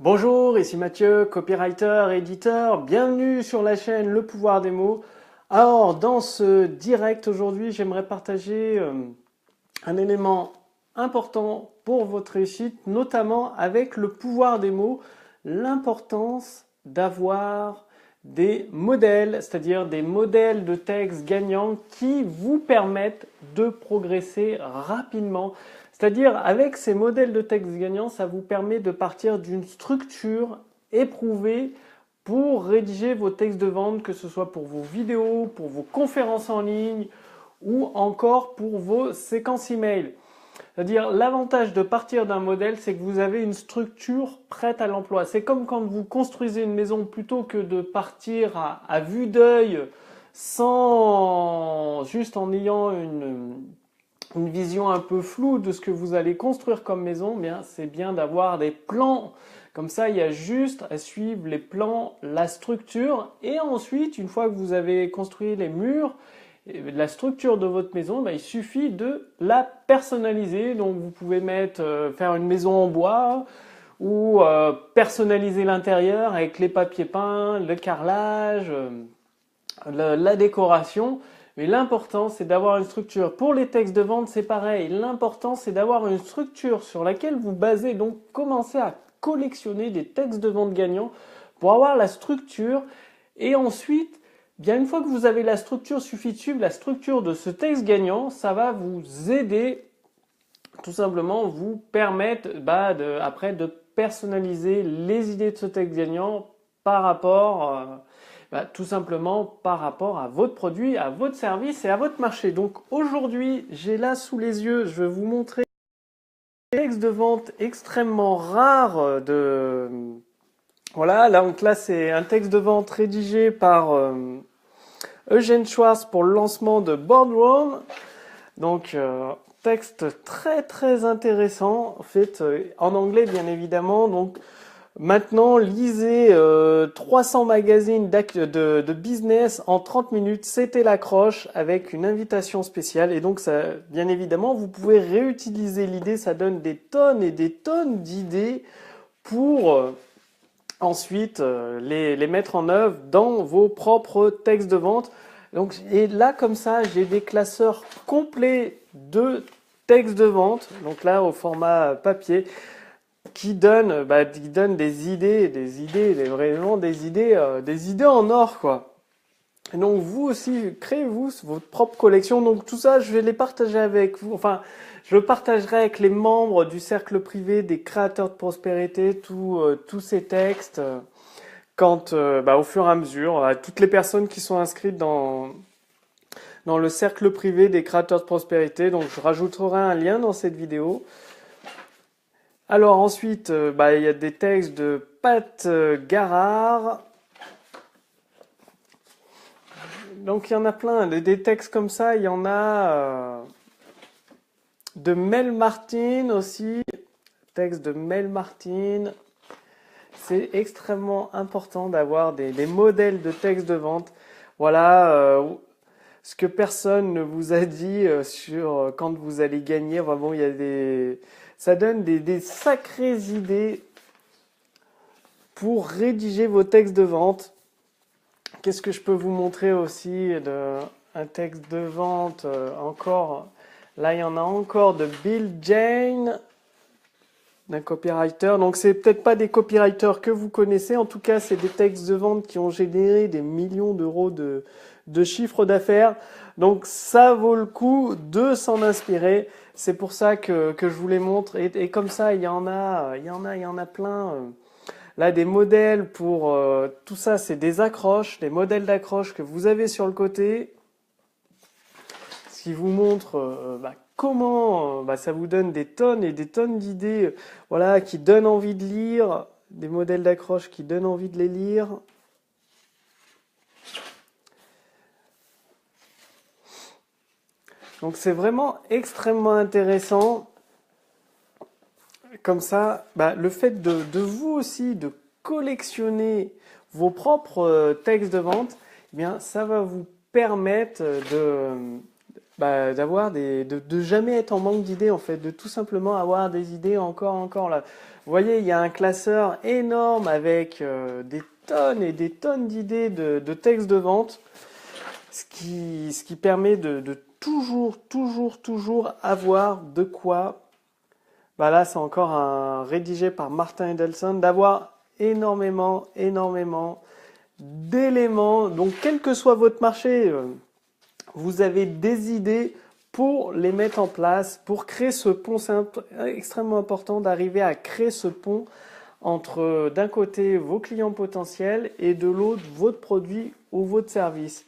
Bonjour, ici Mathieu, copywriter, éditeur. Bienvenue sur la chaîne Le Pouvoir des mots. Alors, dans ce direct aujourd'hui, j'aimerais partager un élément important pour votre réussite, notamment avec le pouvoir des mots, l'importance d'avoir des modèles, c'est-à-dire des modèles de texte gagnants qui vous permettent de progresser rapidement. C'est-à-dire, avec ces modèles de texte gagnants, ça vous permet de partir d'une structure éprouvée pour rédiger vos textes de vente, que ce soit pour vos vidéos, pour vos conférences en ligne ou encore pour vos séquences email. C'est-à-dire, l'avantage de partir d'un modèle, c'est que vous avez une structure prête à l'emploi. C'est comme quand vous construisez une maison, plutôt que de partir à vue d'œil, juste en ayant une vision un peu floue de ce que vous allez construire comme maison. Bien, c'est bien d'avoir des plans. Comme ça, il y a juste à suivre les plans, la structure, et ensuite, une fois que vous avez construit les murs, la structure de votre maison, il suffit de la personnaliser. Donc vous pouvez faire une maison en bois ou personnaliser l'intérieur avec les papiers peints, le carrelage, la décoration. Mais l'important, c'est d'avoir une structure. Pour les textes de vente, c'est pareil. L'important, c'est d'avoir une structure sur laquelle vous basez. Donc commencez à collectionner des textes de vente gagnants pour avoir la structure. Et ensuite, bien une fois que vous avez la structure, suffit de suivre la structure de ce texte gagnant. Ça va vous aider, tout simplement vous permettre après de personnaliser les idées de ce texte gagnant par rapport, tout simplement par rapport à votre produit, à votre service et à votre marché. Donc aujourd'hui, j'ai là sous les yeux, je vais vous montrer un texte de vente extrêmement rare Voilà, donc là c'est un texte de vente rédigé par Eugène Schwartz pour le lancement de Boardroom. Donc texte très très intéressant, en fait en anglais bien évidemment. Donc maintenant lisez 300 magazines de business en 30 minutes, c'était l'accroche avec une invitation spéciale. Et donc ça, bien évidemment, vous pouvez réutiliser l'idée, ça donne des tonnes et des tonnes d'idées pour ensuite les mettre en œuvre dans vos propres textes de vente. Donc, et là, comme ça, j'ai des classeurs complets de textes de vente, donc là au format papier, qui donnent vraiment des idées en or, quoi. Et donc vous aussi, créez-vous votre propre collection. Donc tout ça, je vais les partager avec vous. Enfin, je le partagerai avec les membres du cercle privé des créateurs de prospérité, tous ces textes, au fur et à mesure, toutes les personnes qui sont inscrites dans le cercle privé des créateurs de prospérité. Donc je rajouterai un lien dans cette vidéo. Alors ensuite, il y a des textes de Pat Garrard. Donc il y en a plein, des textes comme ça. Il y en a de Mel Martin aussi. Texte de Mel Martin. C'est extrêmement important d'avoir des modèles de textes de vente. Voilà, ce que personne ne vous a dit sur quand vous allez gagner. Vraiment, ça donne des sacrées idées pour rédiger vos textes de vente. Qu'est-ce que je peux vous montrer aussi un texte de vente encore? Là, il y en a encore de Bill Jane, d'un copywriter. Donc, c'est peut-être pas des copywriters que vous connaissez. En tout cas, c'est des textes de vente qui ont généré des millions d'euros de chiffre d'affaires. Donc, ça vaut le coup de s'en inspirer. C'est pour ça que je vous les montre. Et comme ça, il y en a plein. Là, des modèles pour tout ça, c'est des accroches, des modèles d'accroches que vous avez sur le côté, ce qui vous montre comment ça vous donne des tonnes et des tonnes d'idées, voilà, qui donnent envie de lire, des modèles d'accroches qui donnent envie de les lire. Donc c'est vraiment extrêmement intéressant. Comme ça, le fait de vous aussi de collectionner vos propres textes de vente, eh bien ça va vous permettre d'avoir de jamais être en manque d'idées en fait, de tout simplement avoir des idées encore là. Vous voyez, il y a un classeur énorme avec des tonnes et des tonnes d'idées de textes de vente, ce qui permet de toujours avoir de quoi. Là, c'est encore un rédigé par Martin Edelson, d'avoir énormément d'éléments. Donc, quel que soit votre marché, vous avez des idées pour les mettre en place, pour créer ce pont. C'est extrêmement important d'arriver à créer ce pont entre d'un côté vos clients potentiels et de l'autre votre produit ou votre service.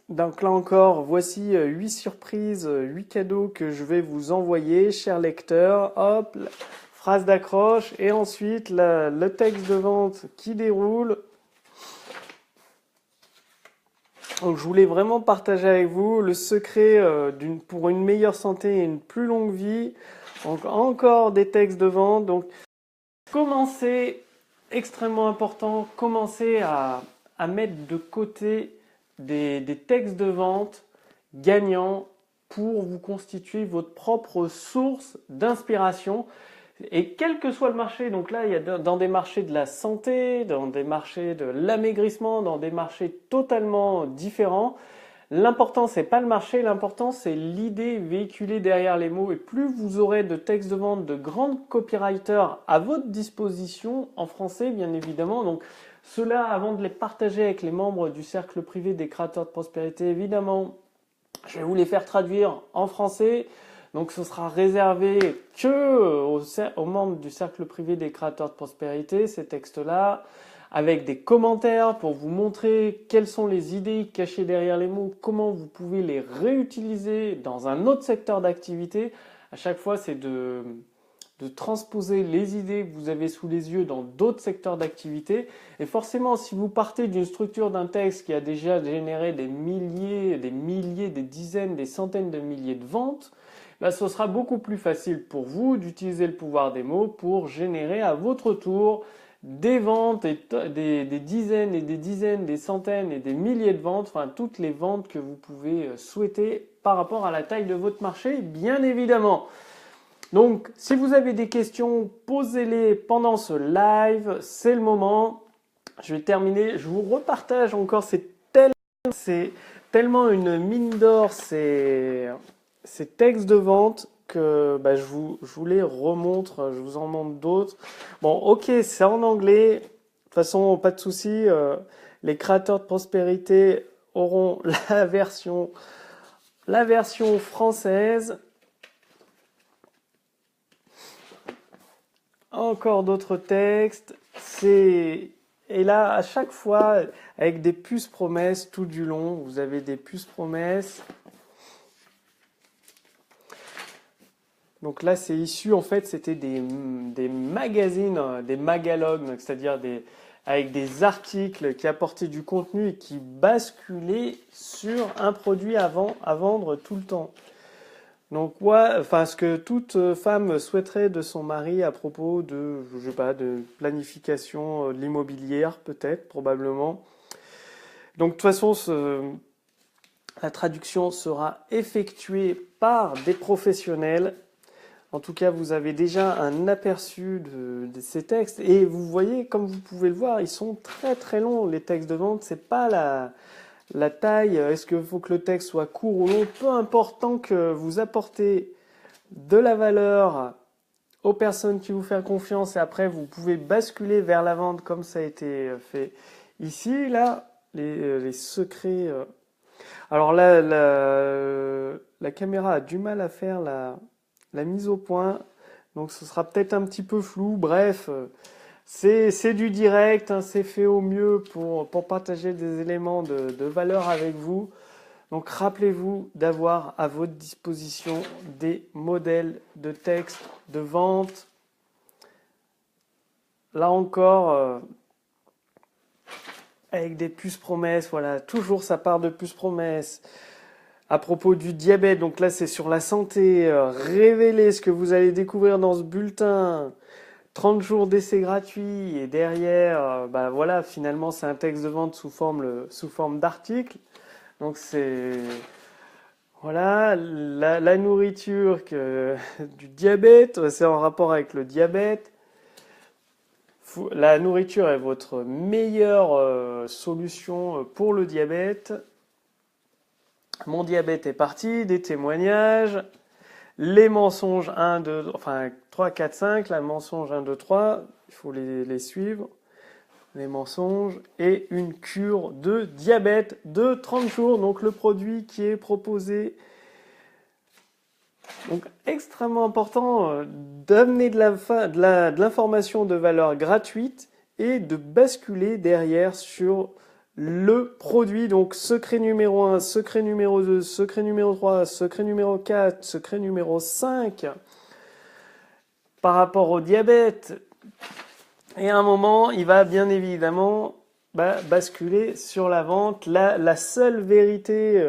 Donc là encore, voici 8 surprises, 8 cadeaux que je vais vous envoyer, chers lecteurs. Hop, phrase d'accroche et ensuite le texte de vente qui déroule. Donc je voulais vraiment partager avec vous le secret pour une meilleure santé et une plus longue vie. Donc encore des textes de vente. Donc commencez, extrêmement important, commencez à mettre de côté des textes de vente gagnants pour vous constituer votre propre source d'inspiration. Et quel que soit le marché, donc là, il y a dans des marchés de la santé, dans des marchés de l'amaigrissement, dans des marchés totalement différents, l'important, c'est pas le marché, l'important, c'est l'idée véhiculée derrière les mots. Et plus vous aurez de textes de vente de grands copywriters à votre disposition, en français, bien évidemment. Donc, ceux-là, avant de les partager avec les membres du cercle privé des créateurs de prospérité, évidemment, je vais vous les faire traduire en français. Donc ce sera réservé que aux membres du cercle privé des créateurs de prospérité, ces textes-là, avec des commentaires pour vous montrer quelles sont les idées cachées derrière les mots, comment vous pouvez les réutiliser dans un autre secteur d'activité. À chaque fois, c'est de transposer les idées que vous avez sous les yeux dans d'autres secteurs d'activité. Et forcément, si vous partez d'une structure d'un texte qui a déjà généré des milliers, des dizaines, des centaines de milliers de ventes, ce sera beaucoup plus facile pour vous d'utiliser le pouvoir des mots pour générer à votre tour des ventes, des dizaines et des dizaines, des centaines et des milliers de ventes, enfin toutes les ventes que vous pouvez souhaiter par rapport à la taille de votre marché, bien évidemment. Donc, si vous avez des questions, posez-les pendant ce live, c'est le moment. Je vais terminer, je vous repartage encore, c'est tellement une mine d'or, ces textes de vente que je vous les remontre, je vous en montre d'autres. Bon, ok, c'est en anglais, de toute façon, pas de souci, les créateurs de prospérité auront la version française. Encore d'autres textes. Et là, à chaque fois, avec des puces promesses tout du long, vous avez des puces promesses. Donc là, c'est issu, en fait, c'était des magazines, des magalogues, c'est-à-dire avec des articles qui apportaient du contenu et qui basculaient sur un produit à vendre tout le temps. Donc, ce que toute femme souhaiterait de son mari à propos de, je sais pas, de planification de l'immobilière, peut-être, probablement. Donc, de toute façon, la traduction sera effectuée par des professionnels. En tout cas, vous avez déjà un aperçu de ces textes. Et vous voyez, comme vous pouvez le voir, ils sont très très longs, les textes de vente. C'est pas la taille, est-ce qu'il faut que le texte soit court ou long, peu importe, tant que vous apportez de la valeur aux personnes qui vous font confiance et après vous pouvez basculer vers la vente comme ça a été fait ici. Là, les secrets. Alors là, la caméra a du mal à faire la mise au point, donc ce sera peut-être un petit peu flou. Bref. C'est du direct, hein, c'est fait au mieux pour partager des éléments de valeur avec vous. Donc rappelez-vous d'avoir à votre disposition des modèles de texte de vente. Là encore, avec des puces promesses, voilà, toujours ça part de puces promesses. À propos du diabète, donc là c'est sur la santé, révélez ce que vous allez découvrir dans ce bulletin. 30 jours d'essai gratuit et derrière, voilà, finalement c'est un texte de vente sous forme d'article. Donc c'est voilà la nourriture du diabète, c'est en rapport avec le diabète. La nourriture est votre meilleure solution pour le diabète. Mon diabète est parti, des témoignages, les mensonges 1, 2, enfin 3, 4, 5, la mensonge 1, 2, 3, il faut les suivre. Les mensonges et une cure de diabète de 30 jours. Donc le produit qui est proposé. Donc extrêmement important d'amener de l'information de valeur gratuite et de basculer derrière sur le produit. Donc secret numéro 1, secret numéro 2, secret numéro 3, secret numéro 4, secret numéro 5. Par rapport au diabète, et à un moment, il va bien évidemment basculer sur la vente. La seule vérité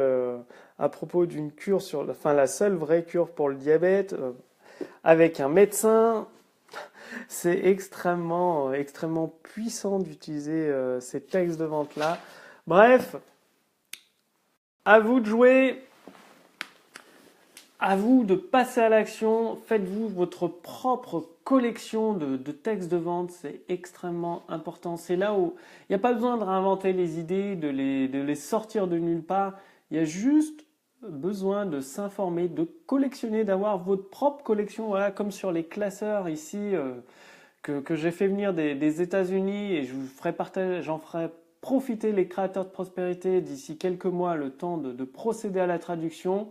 à propos d'une cure, la seule vraie cure pour le diabète, avec un médecin, c'est extrêmement puissant d'utiliser ces textes de vente-là. Bref, à vous de jouer. À vous de passer à l'action, faites-vous votre propre collection de textes de vente, c'est extrêmement important. C'est là où il n'y a pas besoin de réinventer les idées, de les sortir de nulle part. Il y a juste besoin de s'informer, de collectionner, d'avoir votre propre collection, voilà, comme sur les classeurs ici que j'ai fait venir des États-Unis et j'en ferai profiter les créateurs de prospérité d'ici quelques mois, le temps de procéder à la traduction.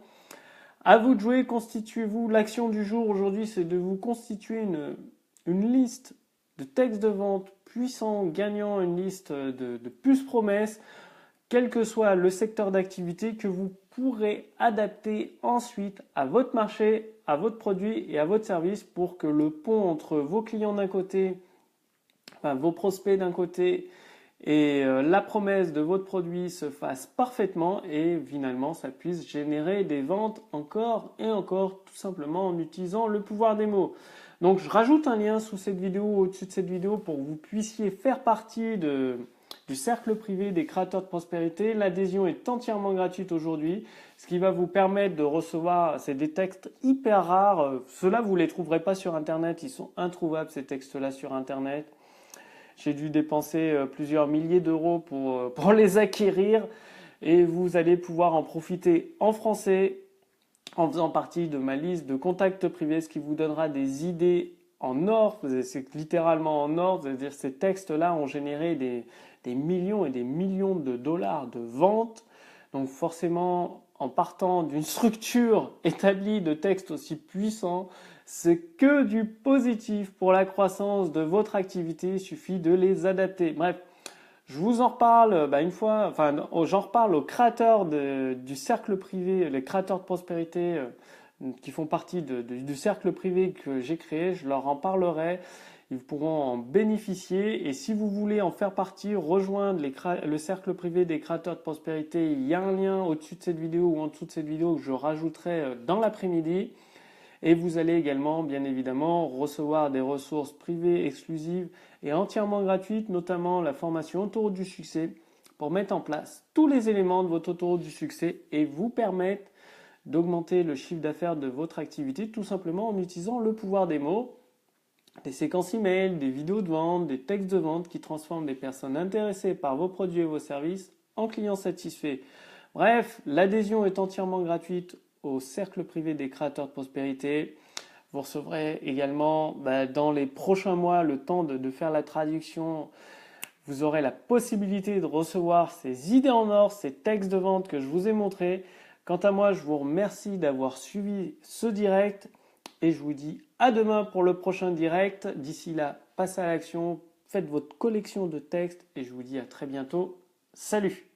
À vous de jouer, constituez-vous. L'action du jour aujourd'hui, c'est de vous constituer une liste de textes de vente puissants, gagnants, une liste de puces promesses, quel que soit le secteur d'activité que vous pourrez adapter ensuite à votre marché, à votre produit et à votre service pour que le pont entre vos clients d'un côté, enfin vos prospects d'un côté, et la promesse de votre produit se fasse parfaitement et finalement ça puisse générer des ventes encore et encore, tout simplement en utilisant le pouvoir des mots. Donc je rajoute un lien sous cette vidéo, au-dessus de cette vidéo, pour que vous puissiez faire partie du cercle privé des créateurs de prospérité. L'adhésion est entièrement gratuite aujourd'hui, ce qui va vous permettre de recevoir, c'est des textes hyper rares, ceux-là vous ne les trouverez pas sur internet, ils sont introuvables ces textes-là sur internet. J'ai dû dépenser plusieurs milliers d'euros pour les acquérir et vous allez pouvoir en profiter en français en faisant partie de ma liste de contacts privés, ce qui vous donnera des idées en or, c'est littéralement en or, c'est-à-dire ces textes-là ont généré des millions et des millions de dollars de ventes. Donc forcément, en partant d'une structure établie de textes aussi puissants, c'est que du positif pour la croissance de votre activité, il suffit de les adapter. Bref, je vous en reparle j'en reparle aux créateurs du cercle privé, les créateurs de prospérité qui font partie du cercle privé que j'ai créé, je leur en parlerai. Ils pourront en bénéficier et si vous voulez en faire partie, rejoindre le cercle privé des créateurs de prospérité, il y a un lien au-dessus de cette vidéo ou en dessous de cette vidéo que je rajouterai dans l'après-midi. Et vous allez également, bien évidemment, recevoir des ressources privées exclusives et entièrement gratuites, notamment la formation Autoroute du succès, pour mettre en place tous les éléments de votre autoroute du succès et vous permettre d'augmenter le chiffre d'affaires de votre activité, tout simplement en utilisant le pouvoir des mots, des séquences email, des vidéos de vente, des textes de vente qui transforment des personnes intéressées par vos produits et vos services en clients satisfaits. Bref, l'adhésion est entièrement gratuite au cercle privé des créateurs de prospérité. Vous recevrez également dans les prochains mois le temps de faire la traduction. Vous aurez la possibilité de recevoir ces idées en or, ces textes de vente que je vous ai montrés. Quant à moi, je vous remercie d'avoir suivi ce direct et je vous dis à demain pour le prochain direct. D'ici là, passez à l'action, faites votre collection de textes et je vous dis à très bientôt. Salut!